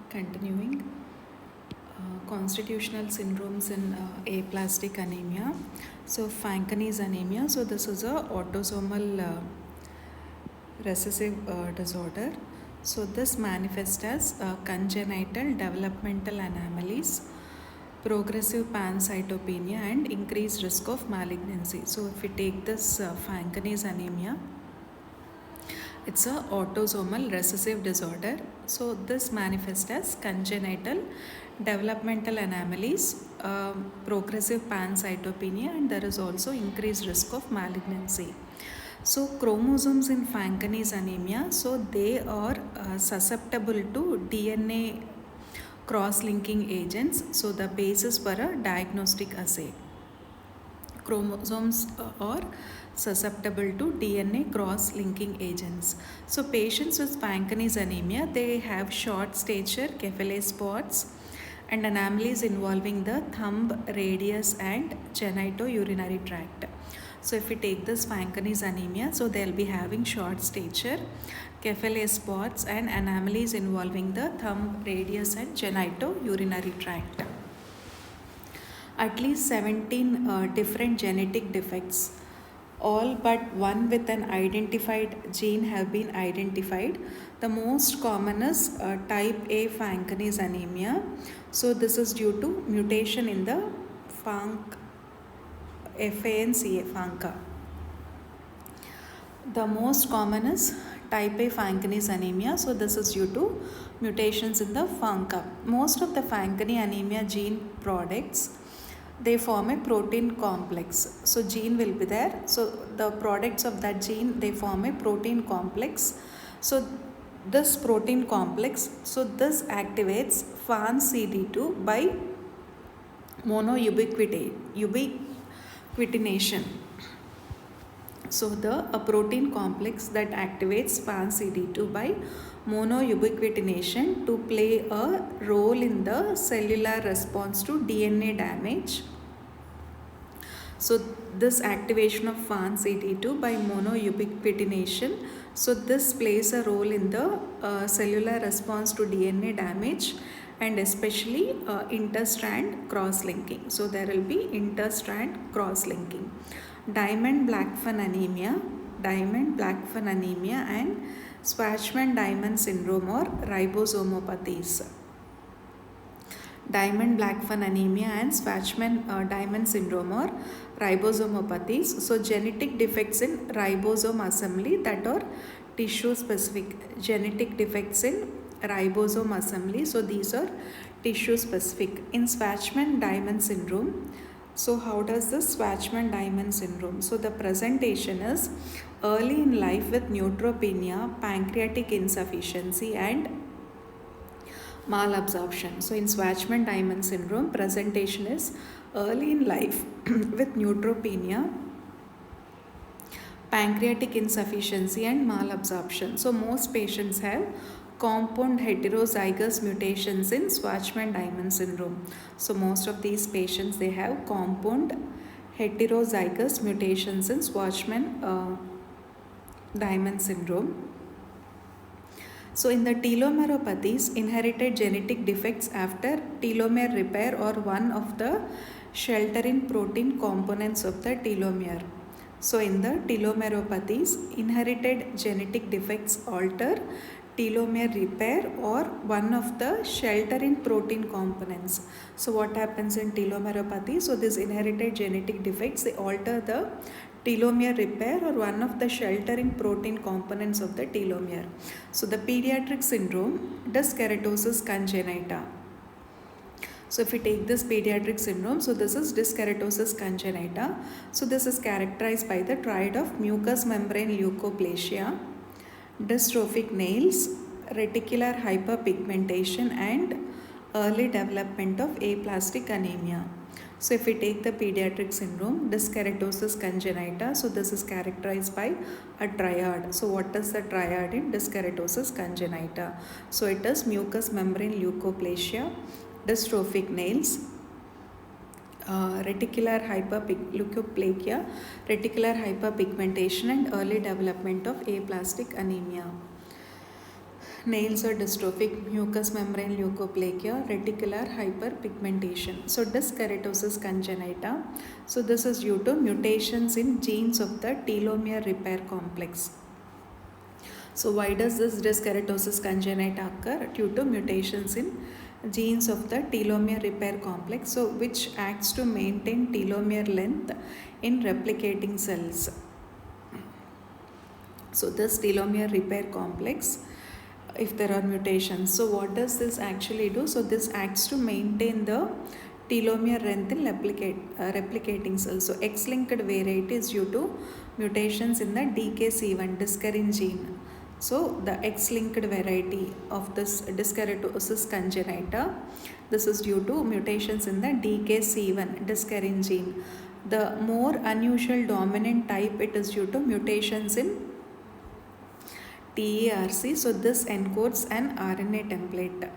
Continuing constitutional syndromes in aplastic anemia. So Fanconi's anemia. So this is a autosomal recessive disorder. So this manifests as congenital developmental anomalies, progressive pancytopenia, and increased risk of malignancy. So if we take this Fanconi's anemia, it's a autosomal recessive disorder. So this manifests as congenital developmental anomalies, progressive pancytopenia, and there is also increased risk of malignancy. So chromosomes in Fanconi's anemia, so they are susceptible to DNA cross-linking agents. So the basis for a diagnostic assay. Chromosomes are susceptible to DNA cross-linking agents. So patients with Fanconi's anemia, they have short stature, Kephale spots, and anomalies involving the thumb, radius, and genitourinary tract. So if we take this Fanconi's anemia, so they'll be having short stature, Kephale spots, and anomalies involving the thumb, radius, and genitourinary tract. At least 17 different genetic defects, all but one with an identified gene have been identified. The most common is type A Fanconi's anemia. So this is due to mutation in the FANCA. The most common is type A Fanconi's anemia. So this is due to mutations in the FANCA. Most of the Fanconi anemia gene products, they form a protein complex. So gene will be there. So the products of that gene, they form a protein complex. So this protein complex, so this activates FANCD2 by monoubiquitination. So a protein complex that activates FANCD2 by monoubiquitination to play a role in the cellular response to DNA damage. So this activation of FANCD2 by monoubiquitination, so this plays a role in the cellular response to DNA damage, and especially interstrand cross-linking. So there will be interstrand cross-linking. Diamond-Blackfan anemia, and Schwartzman-Diamond syndrome or ribosomopathies. Diamond-Blackfan anemia and Schwartzman-Diamond syndrome or ribosomopathies. So genetic defects in ribosome assembly that are tissue specific. Genetic defects in ribosome assembly, so these are tissue specific. In Schwartzman-Diamond syndrome, so how does this Schwartzman-Diamond syndrome? So the presentation is early in life with neutropenia, pancreatic insufficiency, and malabsorption. So in Schwartzman-Diamond syndrome, presentation is early in life with neutropenia, pancreatic insufficiency, and malabsorption. So most patients have compound heterozygous mutations in Schwartzman-Diamond syndrome. So most of these patients, they have compound heterozygous mutations in Schwartzman-Diamond syndrome. So in the telomeropathies, inherited genetic defects after telomere repair or one of the sheltering protein components of the telomere. So in the telomeropathies, inherited genetic defects alter telomere repair or one of the sheltering protein components. So what happens in telomeropathy? So these inherited genetic defects, they alter the telomere repair or one of the sheltering protein components of the telomere. So the pediatric syndrome, dyskeratosis congenita. So if we take this pediatric syndrome, so this is dyskeratosis congenita. So this is characterized by the triad of mucous membrane leukoplasia, dystrophic nails, reticular hyperpigmentation, and early development of aplastic anemia. So if we take the pediatric syndrome, dyskeratosis congenita, so this is characterized by a triad. So what is the triad in dyskeratosis congenita? So it is mucous membrane leukoplasia, dystrophic nails, reticular leukoplakia, reticular hyperpigmentation, and early development of aplastic anemia. nails are dystrophic, mucous membrane leukoplakia, reticular hyperpigmentation. So disc keratosis congenita. So this is due to mutations in genes of the telomere repair complex. So why does this disc keratosis congenita occur? Due to mutations in genes of the telomere repair complex, so which acts to maintain telomere length in replicating cells. So this telomere repair complex, if there are mutations, so what does this actually do? So this acts to maintain the telomere length in replicating cells. So X-linked variety is due to mutations in the DKC1 discarin gene. So the X-linked variety of this disc keratosis congenita, this is due to mutations in the DKC1 discarin gene. The more unusual dominant type, it is due to mutations in TERC. So this encodes an RNA template.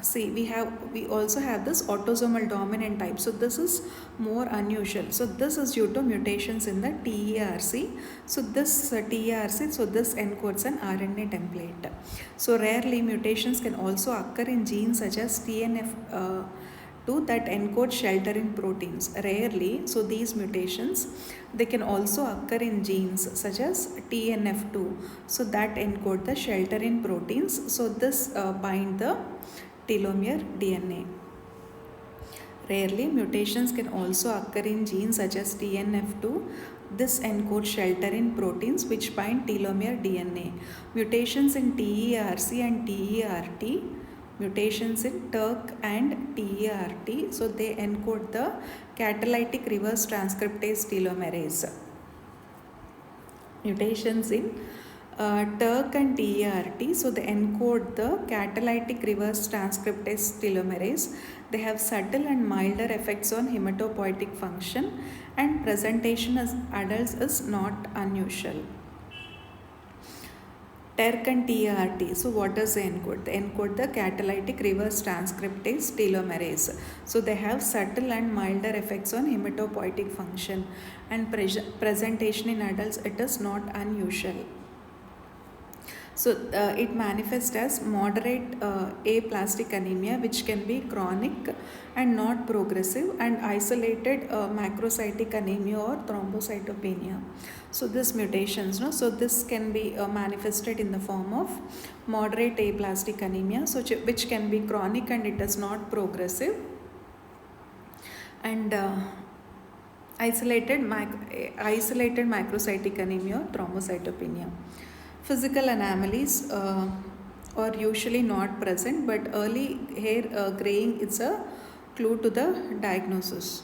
See, we also have this autosomal dominant type. So this is more unusual. So this is due to mutations in the TERC. So this TERC, so this encodes an RNA template. So rarely mutations can also occur in genes such as TNF2 that encode sheltering proteins. Rarely, so these mutations, they can also occur in genes such as TNF2, so that encode the sheltering proteins. So this bind the telomere DNA. Rarely, mutations can also occur in genes such as TNF2. This encodes sheltering proteins which bind telomere DNA. Mutations in TERC and TERT, mutations in TERK and TERT, so they encode the catalytic reverse transcriptase telomerase. Mutations in TERK and TERT, so they encode the catalytic reverse transcriptase telomerase. They have subtle and milder effects on hematopoietic function, and presentation as adults is not unusual. TERK and TERT, so what does they encode? They encode the catalytic reverse transcriptase telomerase. So they have subtle and milder effects on hematopoietic function, and presentation in adults, it is not unusual. So it manifests as moderate aplastic anemia, which can be chronic and not progressive, and isolated macrocytic anemia or thrombocytopenia. So this mutations, no, so this can be manifested in the form of moderate aplastic anemia, so which can be chronic and it is not progressive, and isolated macrocytic anemia or thrombocytopenia. Physical anomalies are usually not present, but early hair graying is a clue to the diagnosis.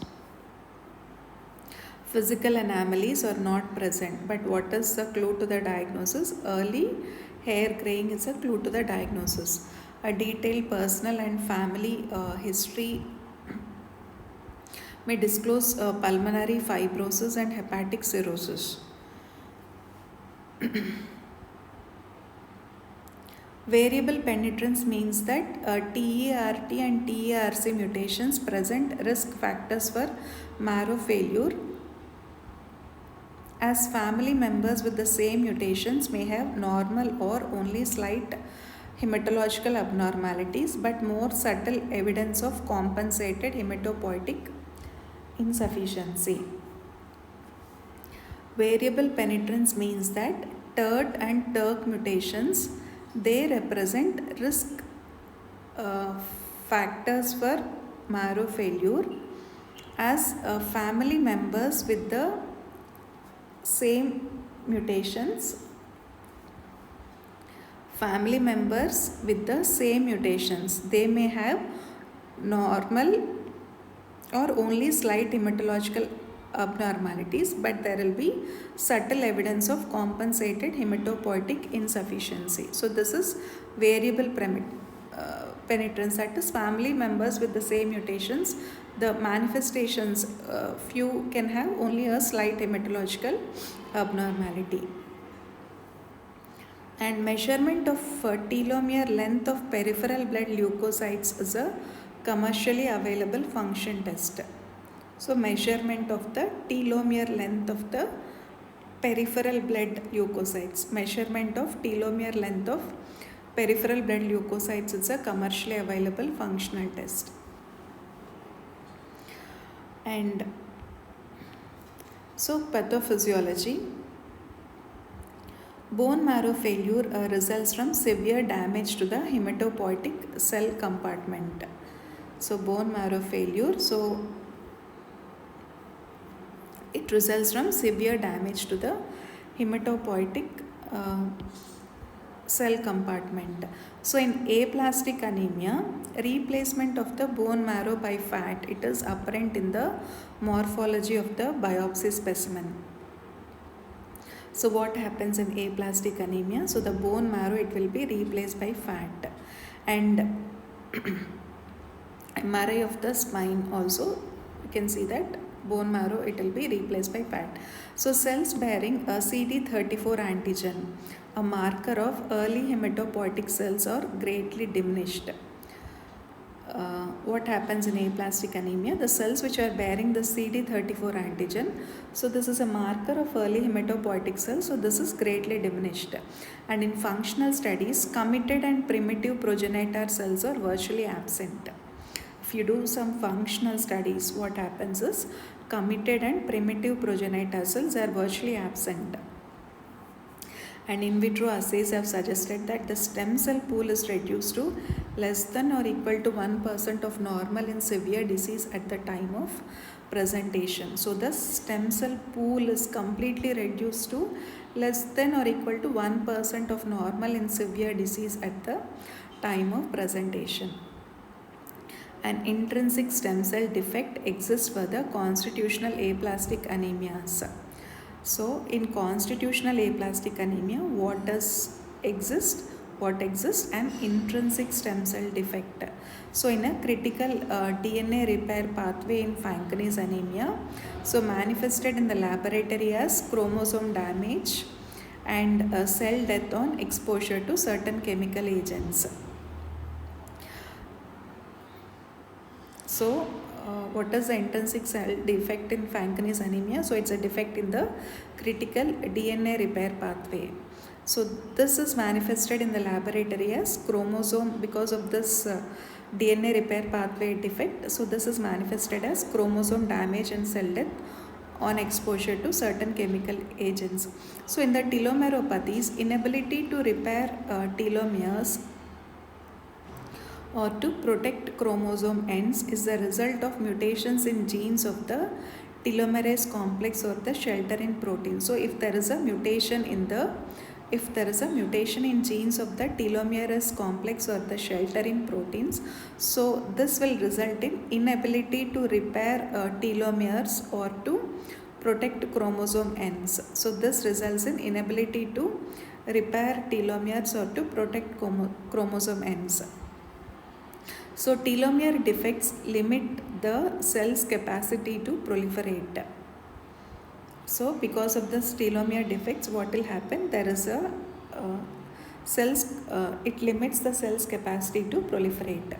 Physical anomalies are not present, but what is the clue to the diagnosis? Early hair graying is a clue to the diagnosis. A detailed personal and family history may disclose pulmonary fibrosis and hepatic cirrhosis. Variable penetrance means that TERT and TERC mutations present risk factors for marrow failure, as family members with the same mutations may have normal or only slight hematological abnormalities, but more subtle evidence of compensated hematopoietic insufficiency. Variable penetrance means that TERT and TERK mutations, they represent risk factors for marrow failure, as family members with the same mutations, they may have normal or only slight hematological abnormalities, but there will be subtle evidence of compensated hematopoietic insufficiency. So this is variable penetrance, that is family members with the same mutations, the manifestations, few can have only a slight hematological abnormality. And measurement of telomere length of peripheral blood leukocytes is a commercially available function test. So measurement of the telomere length of the peripheral blood leukocytes. Measurement of telomere length of peripheral blood leukocytes is a commercially available functional test. And so pathophysiology. Bone marrow failure results from severe damage to the hematopoietic cell compartment. So bone marrow failure, so it results from severe damage to the hematopoietic cell compartment. So in aplastic anemia, replacement of the bone marrow by fat, it is apparent in the morphology of the biopsy specimen. So what happens in aplastic anemia? So the bone marrow, it will be replaced by fat. And MRI of the spine also, you can see that bone marrow, it will be replaced by fat. So cells bearing a CD34 antigen, a marker of early hematopoietic cells, are greatly diminished. What happens in aplastic anemia? The cells which are bearing the CD34 antigen, so this is a marker of early hematopoietic cells, so this is greatly diminished. And in functional studies, committed and primitive progenitor cells are virtually absent. If you do some functional studies, what happens is committed and primitive progenitor cells are virtually absent. And in vitro assays have suggested that the stem cell pool is reduced to less than or equal to 1% of normal in severe disease at the time of presentation. So the stem cell pool is completely reduced to less than or equal to 1% of normal in severe disease at the time of presentation. An intrinsic stem cell defect exists for the constitutional aplastic anemias. So in constitutional aplastic anemia, what does exist? What exists? An intrinsic stem cell defect. So in a critical DNA repair pathway in Fanconi's anemia, so manifested in the laboratory as chromosome damage and cell death on exposure to certain chemical agents. So what is the intrinsic cell defect in Fanconi's anemia? So it's a defect in the critical DNA repair pathway. So this is manifested in the laboratory as chromosome because of this DNA repair pathway defect. So this is manifested as chromosome damage and cell death on exposure to certain chemical agents. So in the telomeropathies, inability to repair telomeres or to protect chromosome ends is the result of mutations in genes of the telomerase complex or the shelterin protein. So if there is a mutation in genes of the telomerase complex or the shelterin proteins, so this will result in inability to repair telomeres or to protect chromosome ends. So this results in inability to repair telomeres or to protect chromosome ends. So telomere defects limit the cell's capacity to proliferate. So because of this telomere defects, what will happen? There is a it limits the cell's capacity to proliferate.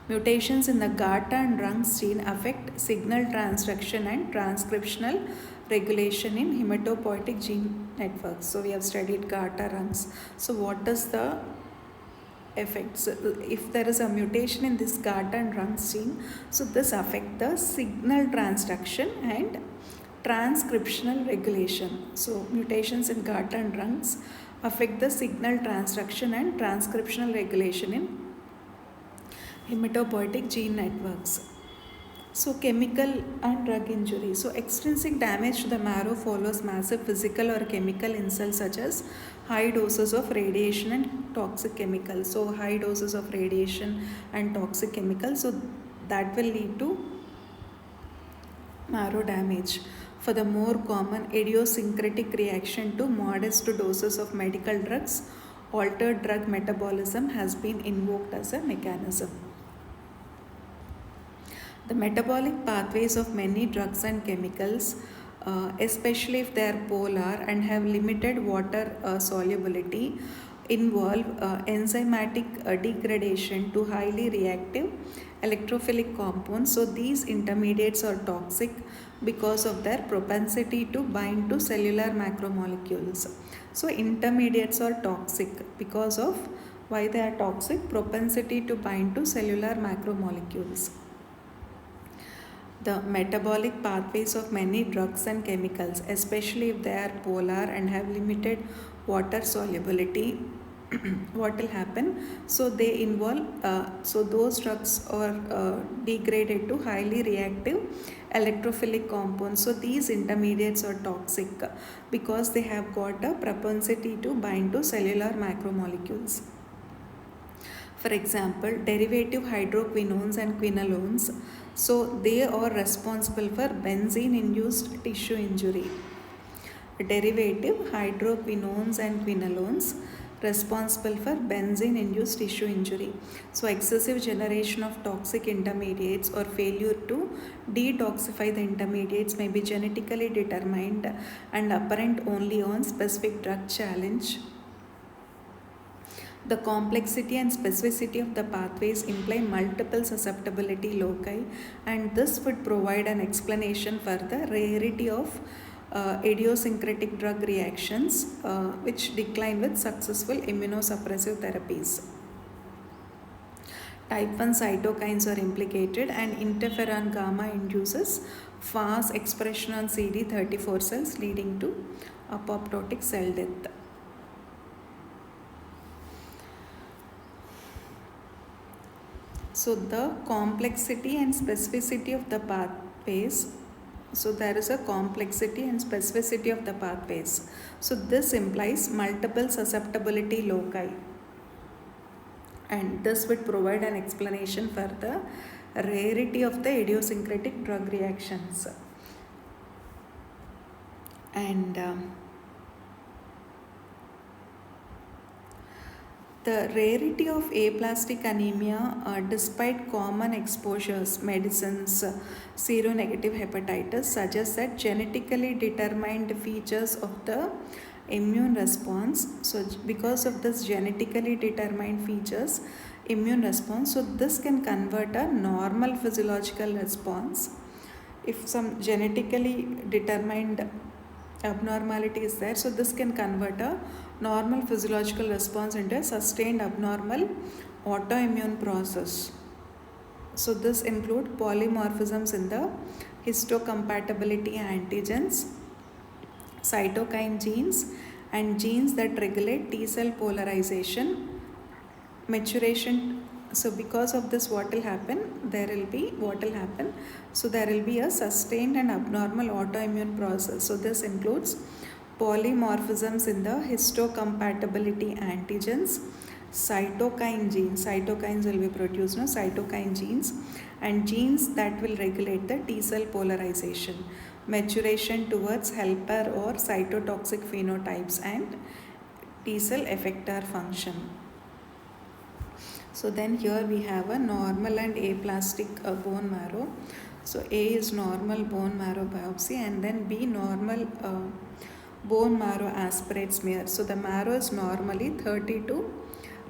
Mutations in the GATA and RUNX gene affect signal transduction and transcriptional regulation in hematopoietic gene networks. So we have studied GATA, RUNX. So what does the effects? If there is a mutation in this GATA and RUNX gene, so this affects the signal transduction and transcriptional regulation. So mutations in GATA and RUNX affect the signal transduction and transcriptional regulation in hematopoietic gene networks. So chemical and drug injury. So extrinsic damage to the marrow follows massive physical or chemical insults such as high doses of radiation and toxic chemicals. So high doses of radiation and toxic chemicals, so that will lead to marrow damage. For the more common idiosyncratic reaction to modest doses of medical drugs, altered drug metabolism has been invoked as a mechanism. The metabolic pathways of many drugs and chemicals, especially if they are polar and have limited water solubility, involve enzymatic degradation to highly reactive electrophilic compounds. So these intermediates are toxic because of their propensity to bind to cellular macromolecules. So intermediates are toxic because of why they are toxic, propensity to bind to cellular macromolecules. The metabolic pathways of many drugs and chemicals, especially if they are polar and have limited water solubility, what will happen? So they involve, so those drugs are degraded to highly reactive electrophilic compounds. So these intermediates are toxic because they have got a propensity to bind to cellular macromolecules. For example, derivative hydroquinones and quinolones, so they are responsible for benzene-induced tissue injury. Derivative hydroquinones and quinolones responsible for benzene-induced tissue injury. So excessive generation of toxic intermediates or failure to detoxify the intermediates may be genetically determined and apparent only on specific drug challenge. The complexity and specificity of the pathways imply multiple susceptibility loci, and this would provide an explanation for the rarity of idiosyncratic drug reactions which decline with successful immunosuppressive therapies. Type 1 cytokines are implicated, and interferon gamma induces fast expression on CD34 cells, leading to apoptotic cell death. So the complexity and specificity of the pathways, so there is a complexity and specificity of the pathways. So this implies multiple susceptibility loci, and this would provide an explanation for the rarity of the idiosyncratic drug reactions. And the rarity of aplastic anemia, despite common exposures, medicines, seronegative hepatitis, suggests that genetically determined features of the immune response. So because of this genetically determined features, immune response, so this can convert a normal physiological response. If some genetically determined abnormality is there, so this can convert a normal physiological response into a sustained abnormal autoimmune process. So this include polymorphisms in the histocompatibility antigens, cytokine genes, and genes that regulate T cell polarization, maturation. So because of this, what will happen? So there will be a sustained and abnormal autoimmune process. So this includes polymorphisms in the histocompatibility antigens, cytokine genes, cytokines will be produced, cytokine genes, and genes that will regulate the T cell polarization, maturation towards helper or cytotoxic phenotypes, and T cell effector function. So then here we have a normal and aplastic bone marrow. So A is normal bone marrow biopsy, and then B normal bone marrow aspirate smear. So the marrow is normally 30 to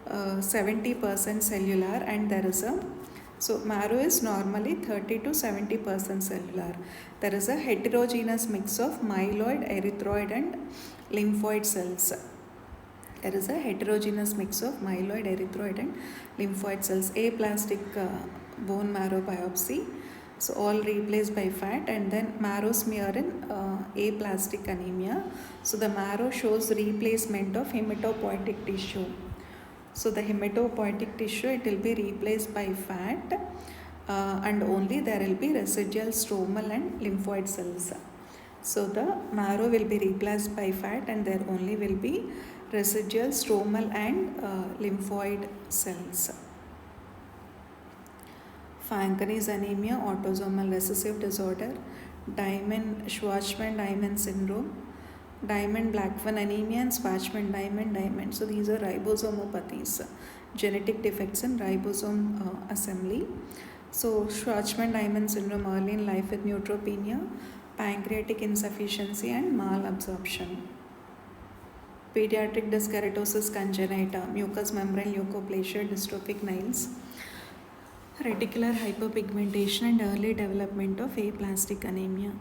70% cellular, and there is a, so marrow is normally 30 to 70% cellular. There is a heterogeneous mix of myeloid, erythroid, and lymphoid cells. There is a heterogeneous mix of myeloid, erythroid, and lymphoid cells. Aplastic bone marrow biopsy, so all replaced by fat, and then marrow smear in aplastic anemia. So the marrow shows replacement of hematopoietic tissue. So the hematopoietic tissue, it will be replaced by fat, and only there will be residual stromal and lymphoid cells. So the marrow will be replaced by fat, and there only will be residual stromal and lymphoid cells. Fanconi's anemia, autosomal recessive disorder, Schwarzman-Diamond syndrome, Diamond-Blackfan anemia, and Schwarzman-Diamond. So these are ribosomopathies, genetic defects in ribosome assembly. So Schwarzman-Diamond syndrome, early in life with neutropenia, pancreatic insufficiency, and malabsorption. Pediatric dyskeratosis congenita, mucous membrane leukoplasia, dystrophic nails, reticular hyperpigmentation, and early development of aplastic anemia.